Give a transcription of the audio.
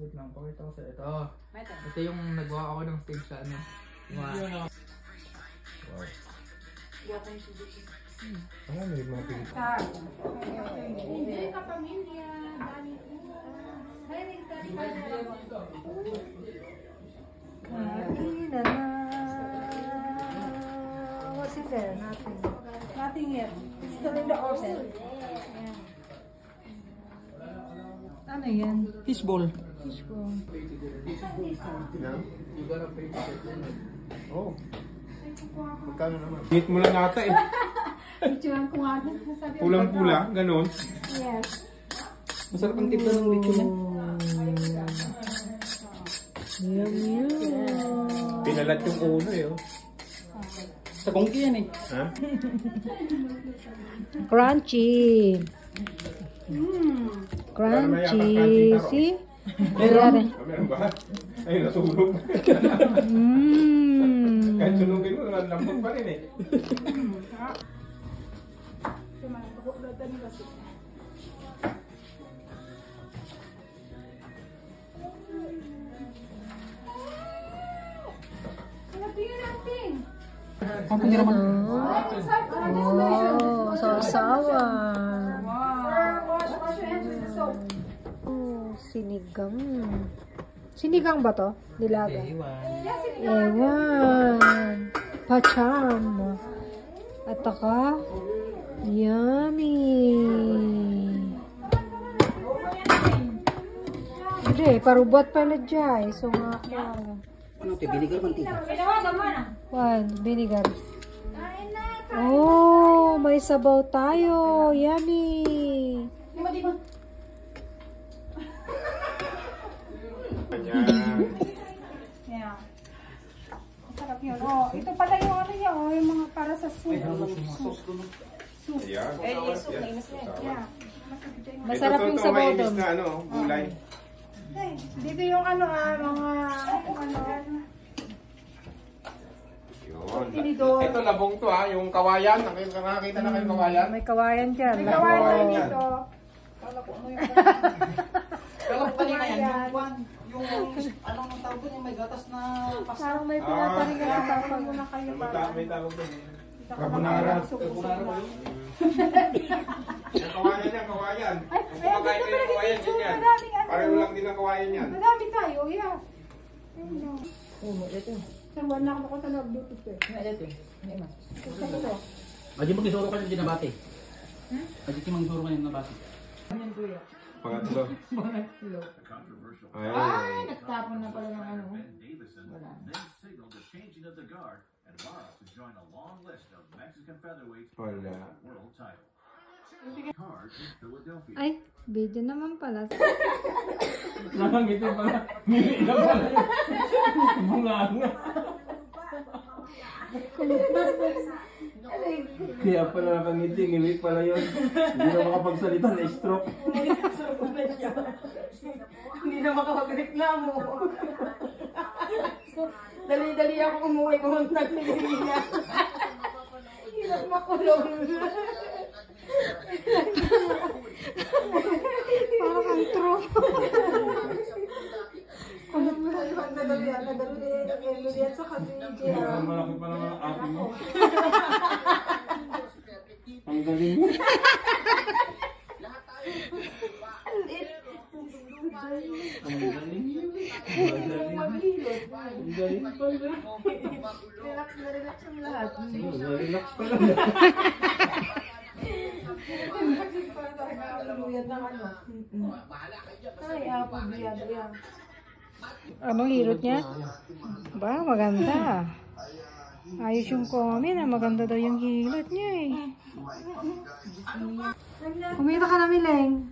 Wait lang, pakita ko sa ito. Ito yung nagawa ako ng stage sa ano. Wow. Ano may mga pinito? Hindi ka pamilya. Dami ko. What's in there? Nothing. Nothing yet. It's still in the oven. Ano yan? Fishball. Fishball. You gotta pay for it. Oh. Magkano naman? Hit mo lang ata eh. Picturean ko nga. Pulang-pula, ganon. Yes. Masarap ang tipla ng lechon yan. Yum, yum. Pinalat yung ulo eh. Oh. Sa kongki yan eh. Ha? Crunchy. Crunchy. See? Meron. Meron ba? Ay, nasunog. Kahit sunugin mo, lambot pa rin eh. Ang hindi naman. Oh, sasawan. Oh, sinigang. Sinigang ba to? Nilaga? Ewan. Pacham. At taka. Yummy. Hindi, parubot pala dyan. So nga ako. Ano ito? Vinegar mantika? One, vinegar. Oh, may sabaw tayo. Yummy. Yeah. Masarap yun. Oh, ito pala yung ano niya. Oh, yung mga para sa soup. Soup. Yeah. Yeah. Masarap yung ito, sabaw mainis doon. na ano, gulay. Dito yung ano, mga Yun. tinidor. Ito labong to ha, yung kawayan. Nakita na kayo yung kawayan? May kawayan dyan. May May kawayan kawayan dito. Kala ko kanina yan, yung anong tawag doon, yung may gatas na pasta. Parang may pinaparingan na tapang. Muna kayo May tawag doon. Carbonara. Carbonara ba yun? Yung kawayan yan, kawayan. Kung kumakain kayo ng kawayan, yun yan. Pareho lang din ang kawayan yan. Madami tayo, yeah. Oo, ito. Sabuan na ako sa nag-bluetooth eh. Ito. Gusto ko to. Aji mo kisuro ka yung dinabate. Aji ki mang suro ka yung nabate. Pangatlo. Ay, nagtapon na pala ng ano. Wala. Wala. Ay, video naman pala. Nakangiti pala. Ngiti na pala. Bunga nga. Kaya pala nakangiti. Ngiwit pala yun. Hindi na makapagsalita na stroke. Hindi na makapagreklamo. Dali-dali ako umuwi kung nagpilina. Hirap makulong. Parang ang true. Nadali yan sa kasi. Ang malaki pala ng akin mo. Ang galing mo. Ang galing mo. Ang galing pala. Relax na relax ang lahat. Relax pala. Ay, apo, biyado yan. Anong hirot niya? Ba, maganda. Ayos yung comment. Maganda daw yung hilot niya eh. Kumita ka na, Mileng.